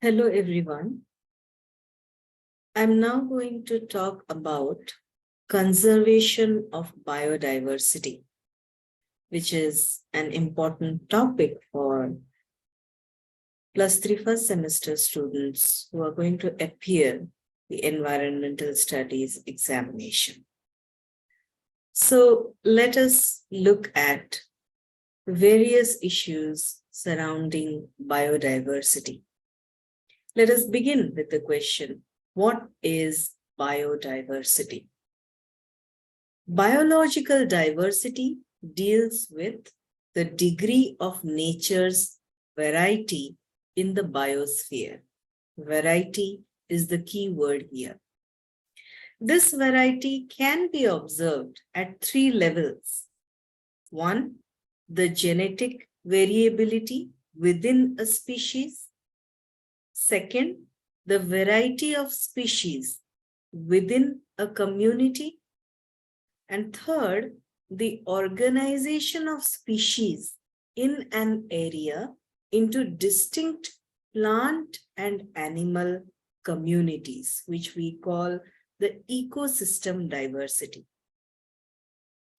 Hello, everyone. I'm now going to talk about conservation of biodiversity, which is an important topic for +3 first semester students who are going to appear the environmental studies examination. So let us look at various issues surrounding biodiversity. Let us begin with the question, what is biodiversity? Biological diversity deals with the degree of nature's variety in the biosphere. Variety is the key word here. This variety can be observed at 3 levels. 1, the genetic variability within a species. Second, the variety of species within a community. And third, the organization of species in an area into distinct plant and animal communities, which we call the ecosystem diversity.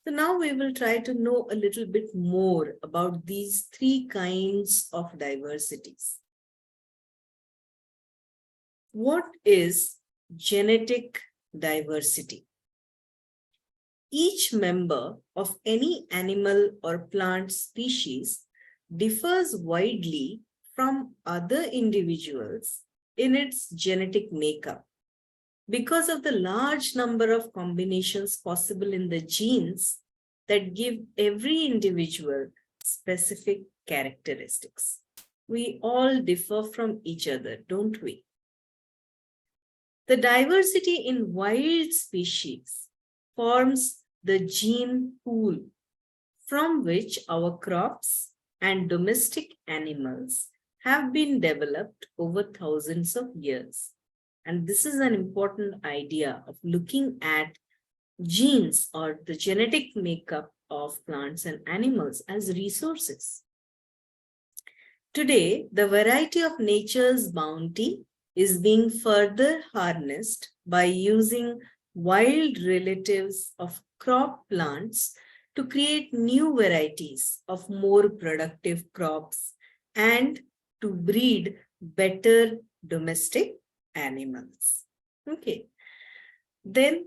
So now we will try to know a little bit more about these 3 kinds of diversities. What is genetic diversity? Each member of any animal or plant species differs widely from other individuals in its genetic makeup because of the large number of combinations possible in the genes that give every individual specific characteristics. We all differ from each other, don't we? The diversity in wild species forms the gene pool from which our crops and domestic animals have been developed over thousands of years. And this is an important idea of looking at genes or the genetic makeup of plants and animals as resources. Today, the variety of nature's bounty is being further harnessed by using wild relatives of crop plants to create new varieties of more productive crops and to breed better domestic animals. Okay, then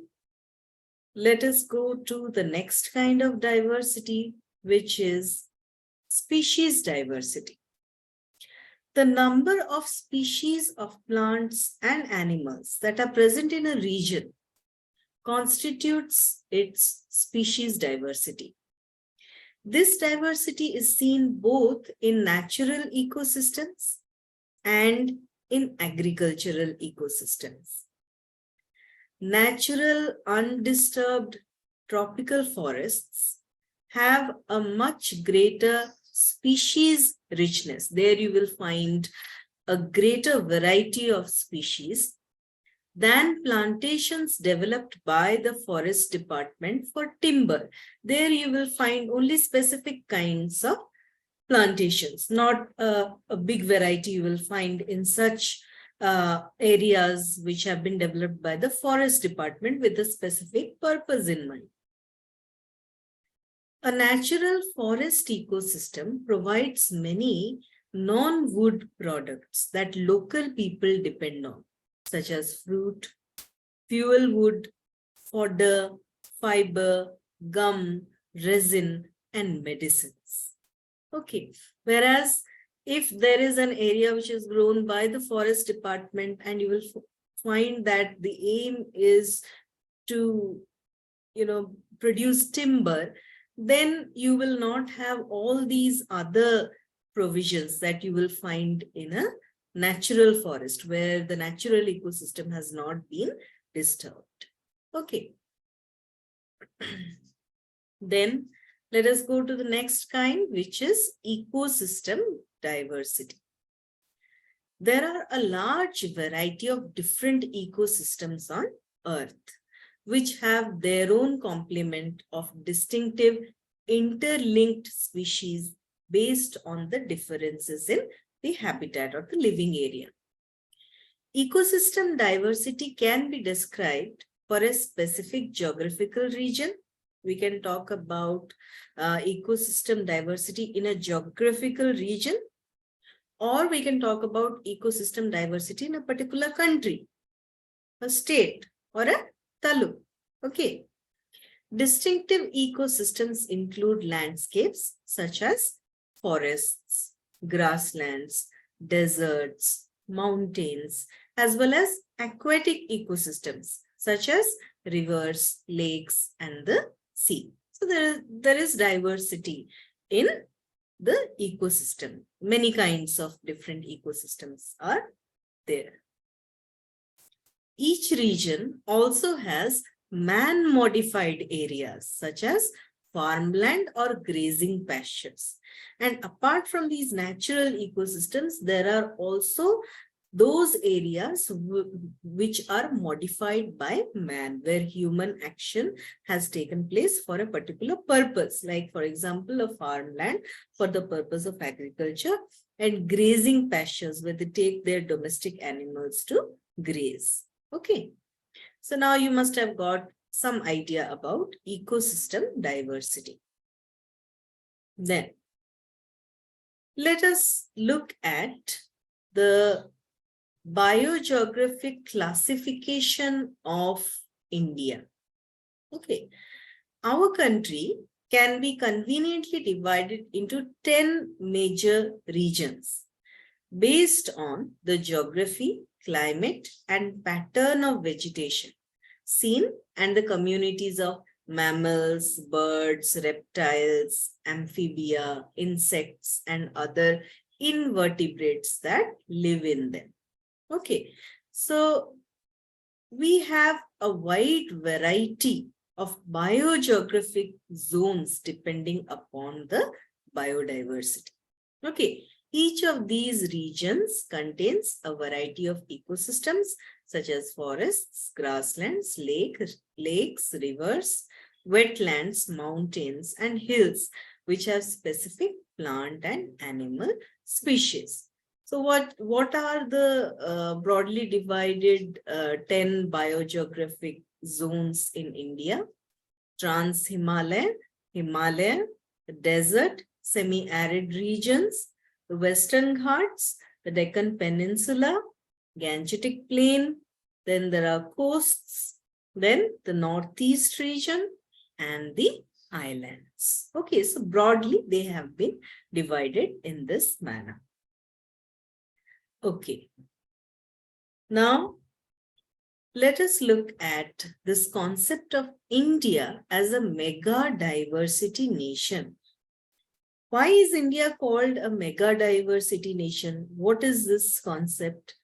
let us go to the next kind of diversity, which is species diversity. The number of species of plants and animals that are present in a region constitutes its species diversity. This diversity is seen both in natural ecosystems and in agricultural ecosystems. Natural, undisturbed tropical forests have a much greater species richness. There you will find a greater variety of species than plantations developed by the forest department for timber. There you will find only specific kinds of plantations, not a big variety you will find in such areas which have been developed by the forest department with a specific purpose in mind. A natural forest ecosystem provides many non-wood products that local people depend on, such as fruit, fuel wood, fodder, fiber, gum, resin, and medicines. Okay, whereas if there is an area which is grown by the forest department and you will find that the aim is to, produce timber, then you will not have all these other provisions that you will find in a natural forest where the natural ecosystem has not been disturbed. Okay. Then let us go to the next kind, which is ecosystem diversity. There are a large variety of different ecosystems on Earth, which have their own complement of distinctive interlinked species based on the differences in the habitat or the living area. Ecosystem diversity can be described for a specific geographical region. We can talk about ecosystem diversity in a geographical region, or we can talk about ecosystem diversity in a particular country, a state, or a taluk. Okay. Distinctive ecosystems include landscapes such as forests, grasslands, deserts, mountains, as well as aquatic ecosystems such as rivers, lakes, and the sea. So there is diversity in the ecosystem. Many kinds of different ecosystems are there. Each region also has man-modified areas such as farmland or grazing pastures. And apart from these natural ecosystems, there are also those areas which are modified by man, where human action has taken place for a particular purpose, like for example, a farmland for the purpose of agriculture, and grazing pastures where they take their domestic animals to graze. Okay. So now you must have got some idea about ecosystem diversity. Then let us look at the biogeographic classification of India. Okay. Our country can be conveniently divided into 10 major regions based on the geography, climate, and pattern of vegetation seen, and the communities of mammals, birds, reptiles, amphibia, insects, and other invertebrates that live in them. Okay, so we have a wide variety of biogeographic zones depending upon the biodiversity. Okay, each of these regions contains a variety of ecosystems such as forests, grasslands, lakes, rivers, wetlands, mountains, and hills, which have specific plant and animal species. So what are the broadly divided 10 biogeographic zones in India? Trans-Himalaya, Himalaya, desert, semi-arid regions, the Western Ghats, the Deccan Peninsula, Gangetic Plain, then there are coasts, then the Northeast region, and the islands. Okay, so broadly they have been divided in this manner. Okay. Now, let us look at this concept of India as a mega diversity nation. Why is India called a mega diversity nation? What is this concept?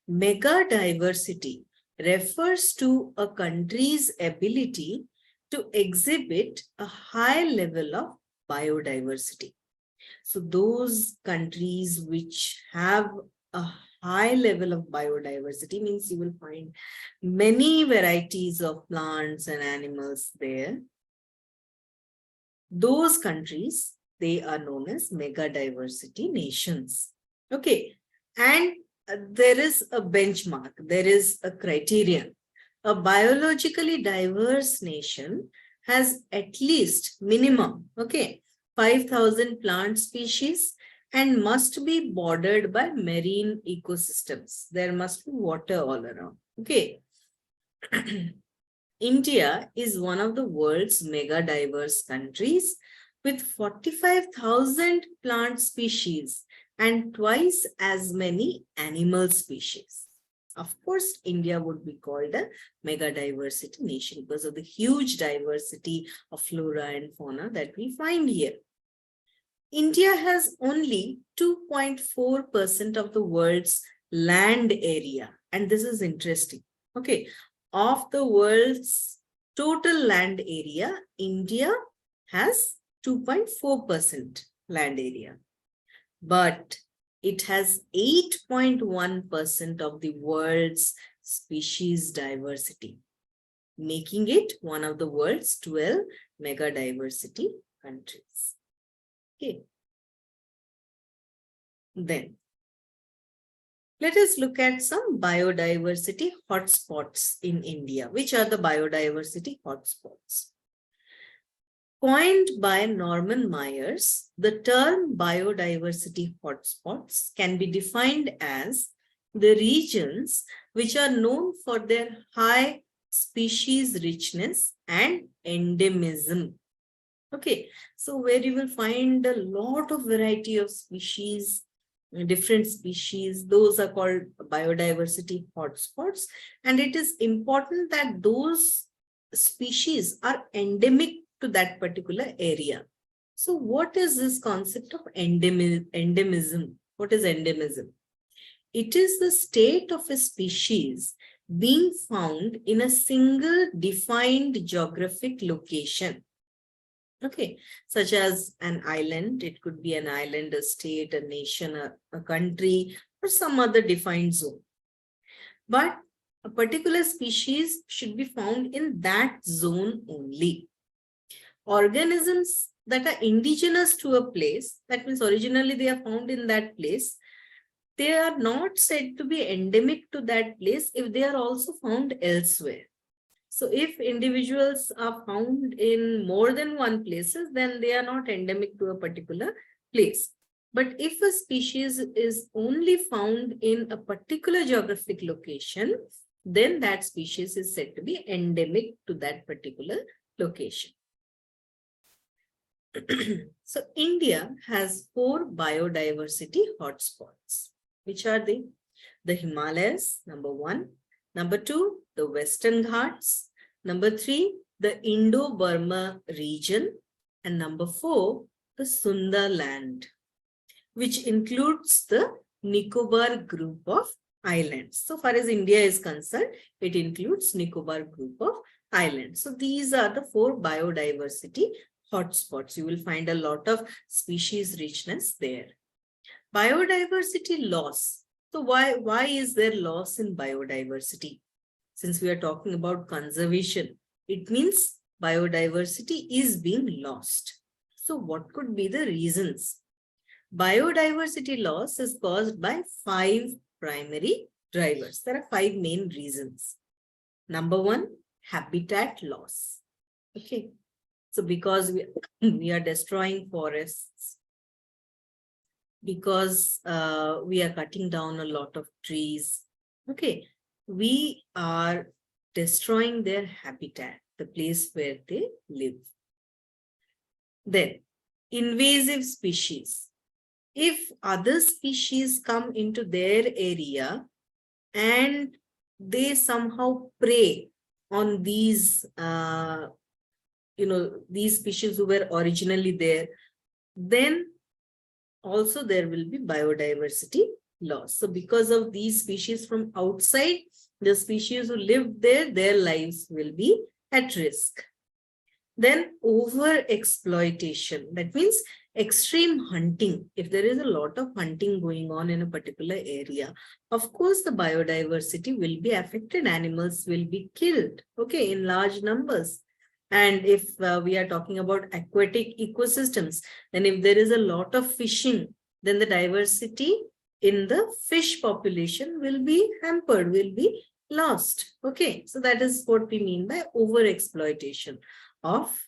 Mega diversity refers to a country's ability to exhibit a high level of biodiversity. So those countries which have a high level of biodiversity means you will find many varieties of plants and animals there. Those countries, they are known as mega diversity nations. Okay, and there is a benchmark, there is a criterion. A biologically diverse nation has at least minimum, okay, 5,000 plant species and must be bordered by marine ecosystems. There must be water all around. Okay. India is one of the world's mega diverse countries with 45,000 plant species and twice as many animal species. Of course, India would be called a mega diversity nation because of the huge diversity of flora and fauna that we find here. India has only 2.4% of the world's land area. And this is interesting. Okay. Of the world's total land area, India has 2.4% land area. But it has 8.1% of the world's species diversity, making it one of the world's 12 mega diversity countries. Okay. Then, Let us look at some biodiversity hotspots in India. Which are the biodiversity hotspots? Coined by Norman Myers, the term biodiversity hotspots can be defined as the regions which are known for their high species richness and endemism. Okay, so where you will find a lot of variety of species, different species, those are called biodiversity hotspots. And it is important that those species are endemic to that particular area. So what is this concept of endemism? What is endemism? It is the state of a species being found in a single defined geographic location. Okay, such as an island. It could be an island, a state, a nation, a country, or some other defined zone. But a particular species should be found in that zone only. Organisms that are indigenous to a place, that means originally they are found in that place, they are not said to be endemic to that place if they are also found elsewhere. So if individuals are found in more than one places, then they are not endemic to a particular place. But if a species is only found in a particular geographic location, then that species is said to be endemic to that particular location. So India has 4 biodiversity hotspots. Which are they? The Himalayas, number 1. Number 2, the Western Ghats. Number 3, the Indo-Burma region. And number 4, the Sundaland, which includes the Nicobar group of islands. So far as India is concerned, it includes Nicobar group of islands. So these are the 4 biodiversity hotspots. You will find a lot of species richness there. Biodiversity loss. So why is there loss in biodiversity? Since we are talking about conservation, it means biodiversity is being lost. So what could be the reasons? Biodiversity loss is caused by 5 primary drivers. There are 5 main reasons. Number 1, habitat loss. Okay. So because we are destroying forests, because we are cutting down a lot of trees, okay, we are destroying their habitat, the place where they live. Then, invasive species. If other species come into their area and they somehow prey on these, these species who were originally there, then also there will be biodiversity loss. So because of these species from outside, the species who live there, their lives will be at risk. Then over-exploitation, that means extreme hunting. If there is a lot of hunting going on in a particular area, of course the biodiversity will be affected, animals will be killed, okay, in large numbers. And if we are talking about aquatic ecosystems, then if there is a lot of fishing, then the diversity in the fish population will be hampered, will be lost. Okay, so that is what we mean by overexploitation of,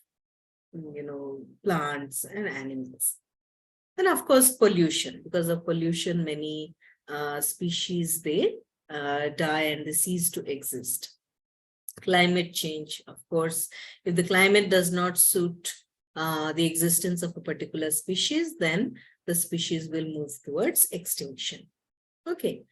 plants and animals. And of course, pollution. Because of pollution, many species, they die and they cease to exist. Climate change, of course, if the climate does not suit the existence of a particular species, then the species will move towards extinction. Okay.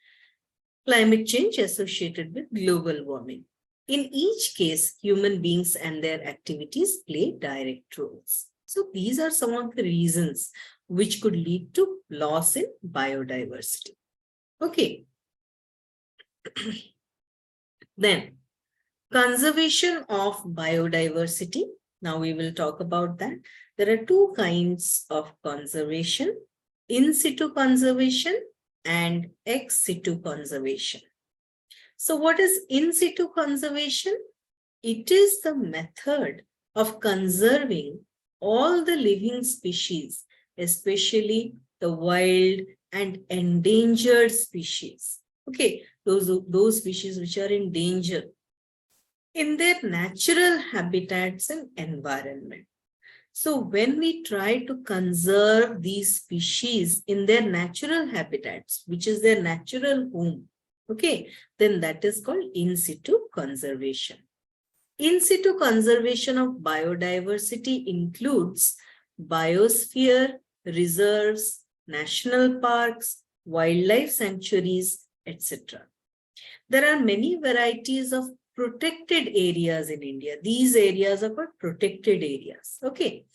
Climate change associated with global warming. In each case, human beings and their activities play direct roles. So these are some of the reasons which could lead to loss in biodiversity. Okay. Then, conservation of biodiversity. Now we will talk about that. There are 2 kinds of conservation: in-situ conservation and ex-situ conservation. So what is in-situ conservation? It is the method of conserving all the living species, especially the wild and endangered species. Okay, those species which are in danger in their natural habitats and environment. So when we try to conserve these species in their natural habitats, which is their natural home, okay, then that is called in situ conservation. In situ conservation of biodiversity includes biosphere, reserves, national parks, wildlife sanctuaries, etc. There are many varieties of protected areas in India. These areas are called protected areas, okay,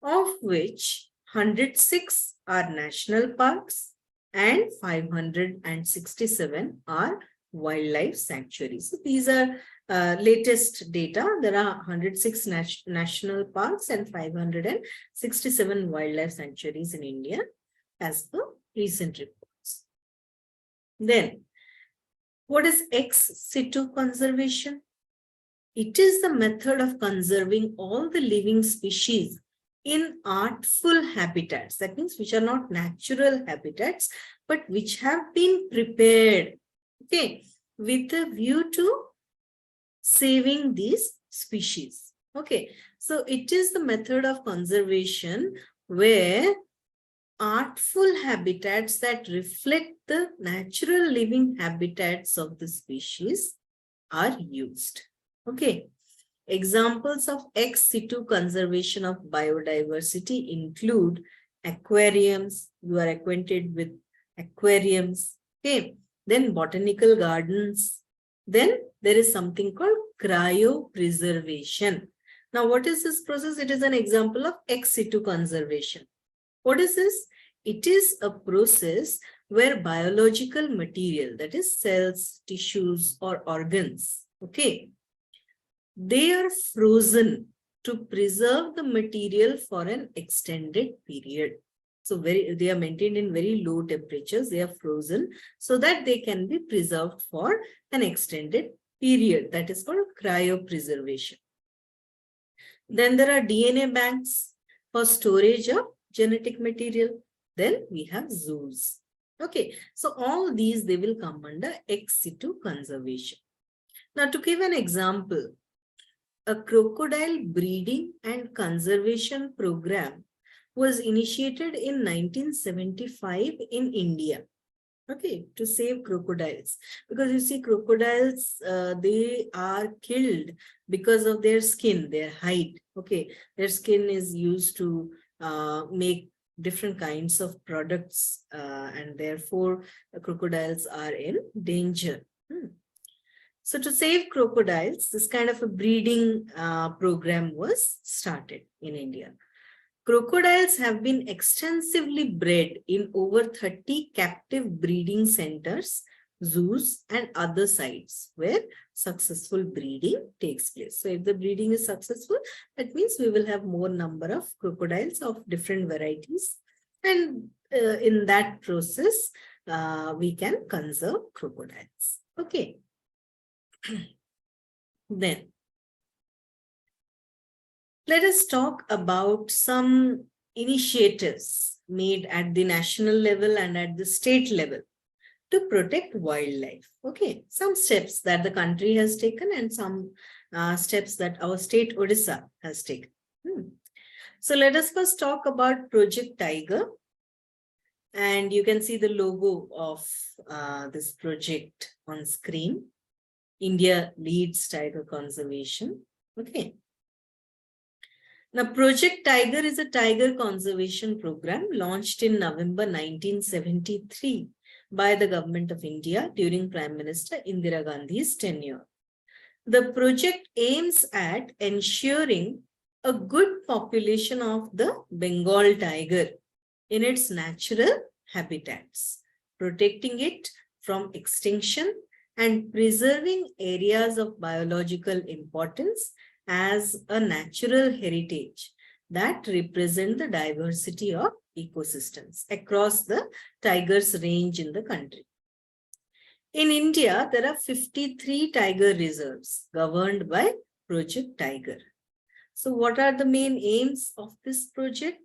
of which 106 are national parks and 567 are wildlife sanctuaries. So these are latest data. There are 106 national parks and 567 wildlife sanctuaries in India as per recent reports. Then, what is ex-situ conservation? It is the method of conserving all the living species in artful habitats. That means which are not natural habitats, but which have been prepared, okay, with a view to saving these species. Okay, so it is the method of conservation where artful habitats that reflect the natural living habitats of the species are used. Okay, examples of ex-situ conservation of biodiversity include aquariums. You are acquainted with aquariums. Okay, then botanical gardens. Then there is something called cryopreservation. Now, what is this process? It is an example of ex-situ conservation. What is this? It is a process where biological material, that is cells, tissues, or organs, okay, they are frozen to preserve the material for an extended period. So they are maintained in very low temperatures. They are frozen so that they can be preserved for an extended period. That is called cryopreservation. Then there are DNA banks for storage of genetic material. Then we have zoos. Okay, so all these, they will come under ex-situ conservation. Now, to give an example, a crocodile breeding and conservation program was initiated in 1975 in India. Okay, to save crocodiles, because you see crocodiles, they are killed because of their skin, their hide. Okay, their skin is used to make different kinds of products, and therefore crocodiles are in danger. So to save crocodiles, this kind of a breeding program was started in India. Crocodiles have been extensively bred in over 30 captive breeding centers, zoos, and other sites where successful breeding takes place. So if the breeding is successful, that means we will have more number of crocodiles of different varieties. And in that process, we can conserve crocodiles. Okay. Then, let us talk about some initiatives made at the national level and at the state level to protect wildlife. Okay, some steps that the country has taken and some steps that our state Odisha has taken. So let us first talk about Project Tiger. And you can see the logo of this project on screen. India leads tiger conservation. Okay. Now, Project Tiger is a tiger conservation program launched in November 1973 by the government of India during Prime Minister Indira Gandhi's tenure. The project aims at ensuring a good population of the Bengal tiger in its natural habitats, protecting it from extinction and preserving areas of biological importance as a natural heritage that represent the diversity of ecosystems across the tiger's range in the country. In India, there are 53 tiger reserves governed by Project Tiger. So what are the main aims of this project?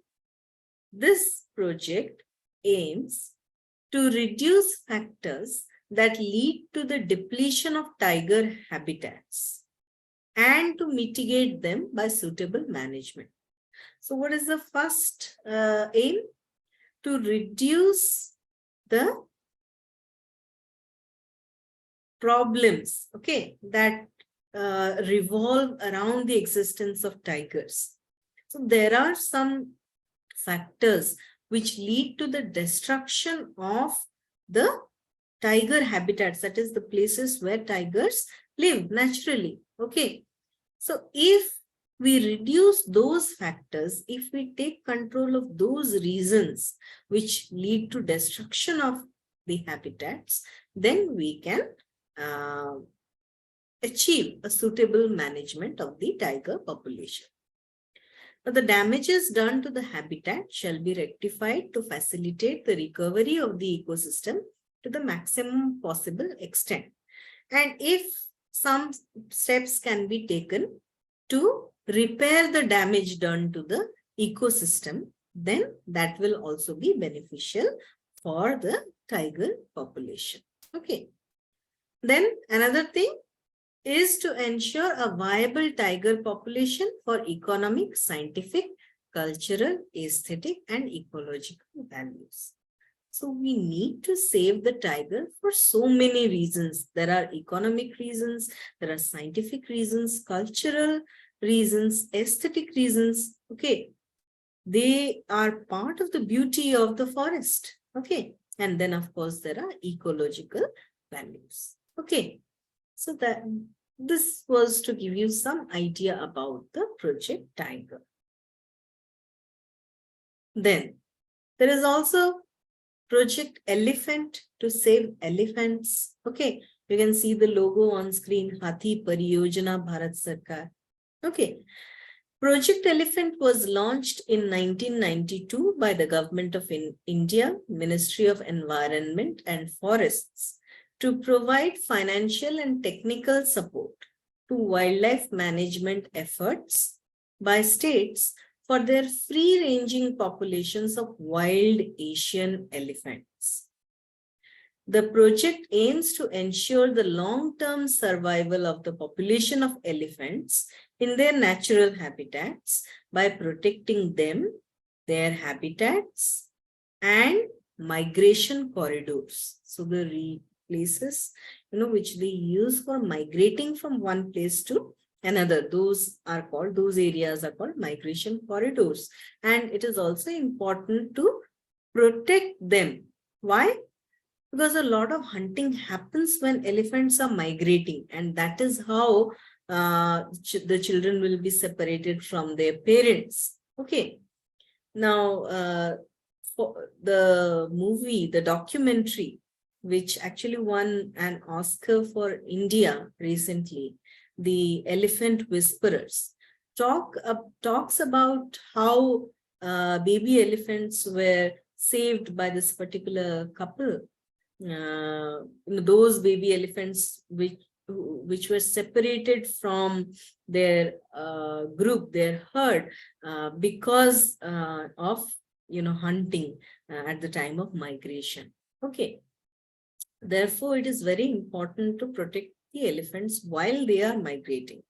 This project aims to reduce factors that lead to the depletion of tiger habitats and to mitigate them by suitable management. So what is the first aim? To reduce the problems, okay, that revolve around the existence of tigers. So there are some factors which lead to the destruction of the tiger habitats, that is the places where tigers live naturally. Okay, so if we reduce those factors, if we take control of those reasons which lead to destruction of the habitats, then we can achieve a suitable management of the tiger population. Now, the damages done to the habitat shall be rectified to facilitate the recovery of the ecosystem to the maximum possible extent. And if some steps can be taken to repair the damage done to the ecosystem, then that will also be beneficial for the tiger population. Okay. Then another thing is to ensure a viable tiger population for economic, scientific, cultural, aesthetic, and ecological values. So we need to save the tiger for so many reasons. There are economic reasons, there are scientific reasons, cultural reasons, aesthetic reasons. Okay, they are part of the beauty of the forest. Okay, and then of course there are ecological values. Okay, so that this was to give you some idea about the Project Tiger. Then there is also Project Elephant to save elephants. Okay, you can see the logo on screen, Hathi Pariyojana Bharat Sarkar. Okay, Project Elephant was launched in 1992 by the Government of India, Ministry of Environment and Forests, to provide financial and technical support to wildlife management efforts by states for their free-ranging populations of wild Asian elephants. The project aims to ensure the long-term survival of the population of elephants in their natural habitats by protecting them, their habitats, and migration corridors. So the places, which they use for migrating from one place to another, those areas are called migration corridors. And it is also important to protect them. Why? Because a lot of hunting happens when elephants are migrating, and that is how the children will be separated from their parents. Okay. Now, for the movie, the documentary, which actually won an Oscar for India recently, The Elephant Whisperers, talks about how baby elephants were saved by this particular couple. Those baby elephants which were separated from their group, their herd, because of hunting at the time of migration. Okay. Therefore, it is very important to protect the elephants while they are migrating.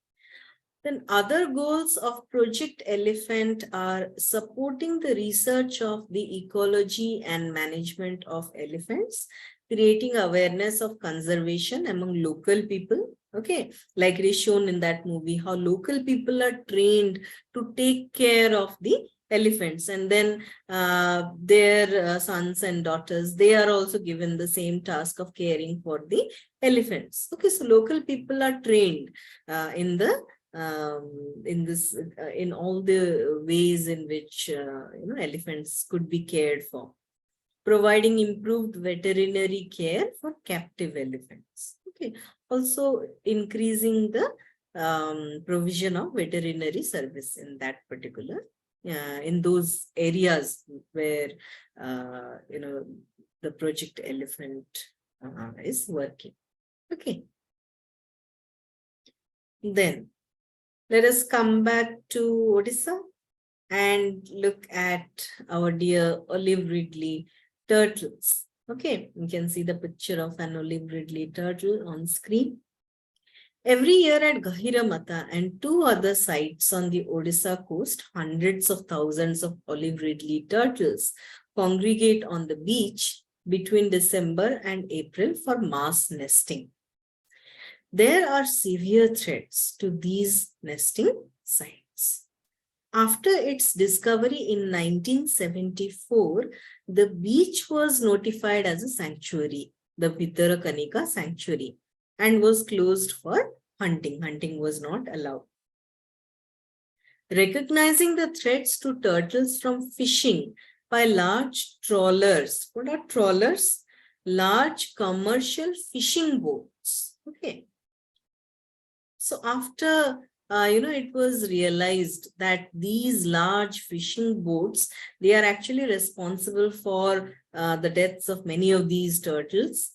Then other goals of Project Elephant are supporting the research of the ecology and management of elephants, creating awareness of conservation among local people. Okay, like it is shown in that movie, how local people are trained to take care of the elephants, and then their sons and daughters, they are also given the same task of caring for the elephants. Okay, so local people are trained in all the ways in which elephants could be cared for, providing improved veterinary care for captive elephants. Okay, also increasing the provision of veterinary service in that particular in those areas where the Project Elephant is working. Okay. Then let us come back to Odisha and look at our dear Olive Ridley turtles. Okay, you can see the picture of an olive ridley turtle on screen. Every year at Gahiramata and two other sites on the Odisha coast, hundreds of thousands of olive ridley turtles congregate on the beach between December and April for mass nesting. There are severe threats to these nesting sites. After its discovery in 1974, the beach was notified as a sanctuary, the Vittarakanika sanctuary, and was closed for hunting. Hunting was not allowed. Recognizing the threats to turtles from fishing by large trawlers. What are trawlers? Large commercial fishing boats. Okay. So after it was realized that these large fishing boats, they are actually responsible for the deaths of many of these turtles.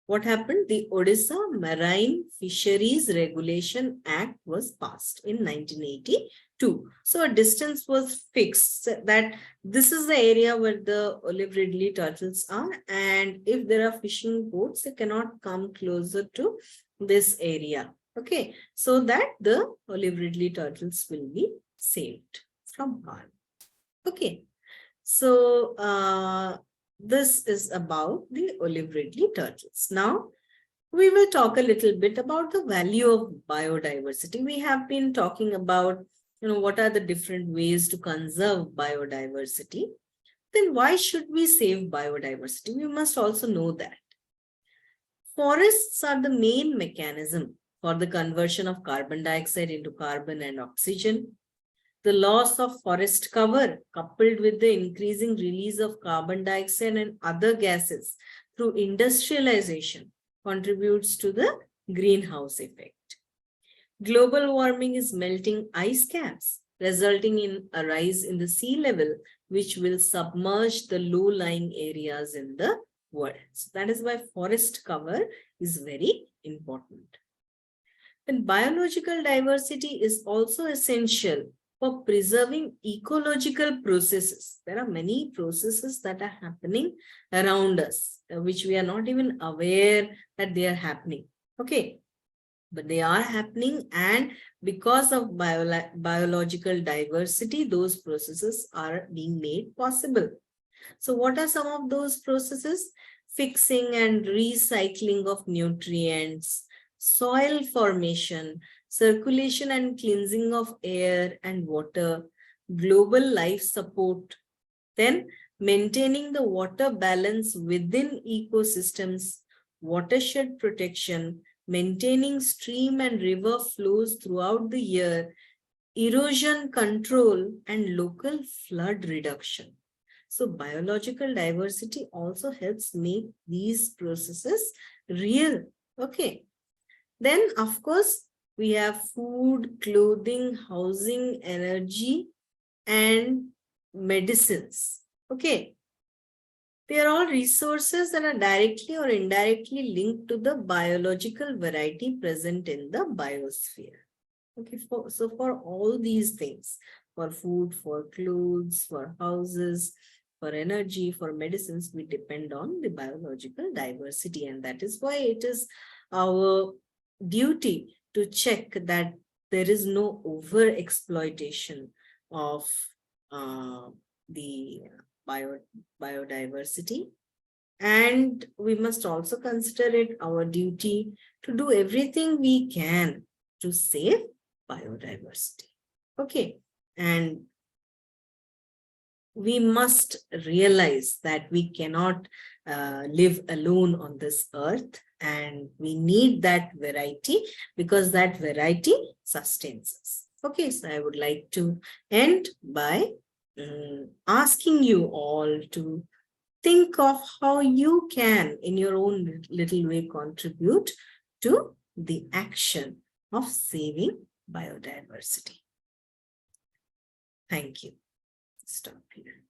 What happened? The Odisha Marine Fisheries Regulation Act was passed in 1982. So a distance was fixed that this is the area where the olive ridley turtles are, and if there are fishing boats, they cannot come closer to this area. Okay, so that the olive ridley turtles will be saved from harm. Okay, so this is about the olive ridley turtles. Now, we will talk a little bit about the value of biodiversity. We have been talking about, what are the different ways to conserve biodiversity. Then why should we save biodiversity? We must also know that forests are the main mechanism for the conversion of carbon dioxide into carbon and oxygen. The loss of forest cover, coupled with the increasing release of carbon dioxide and other gases through industrialization, contributes to the greenhouse effect. Global warming is melting ice caps, resulting in a rise in the sea level, which will submerge the low-lying areas in the world. So that is why forest cover is very important. And biological diversity is also essential for preserving ecological processes. There are many processes that are happening around us, which we are not even aware that they are happening. Okay, but they are happening, and because of biological diversity, those processes are being made possible. So what are some of those processes? Fixing and recycling of nutrients, soil formation, circulation and cleansing of air and water, global life support, then maintaining the water balance within ecosystems, watershed protection, maintaining stream and river flows throughout the year, erosion control, and local flood reduction. So biological diversity also helps make these processes real. Okay. Then, of course, we have food, clothing, housing, energy, and medicines. Okay. They are all resources that are directly or indirectly linked to the biological variety present in the biosphere. Okay, so for all these things, for food, for clothes, for houses, for energy, for medicines, we depend on the biological diversity. And that is why it is our duty to check that there is no over exploitation of the biodiversity. And we must also consider it our duty to do everything we can to save biodiversity. Okay, and we must realize that we cannot live alone on this earth, and we need that variety because that variety sustains us. Okay, so I would like to end by asking you all to think of how you can, in your own little way, contribute to the action of saving biodiversity. Thank you. Stop here.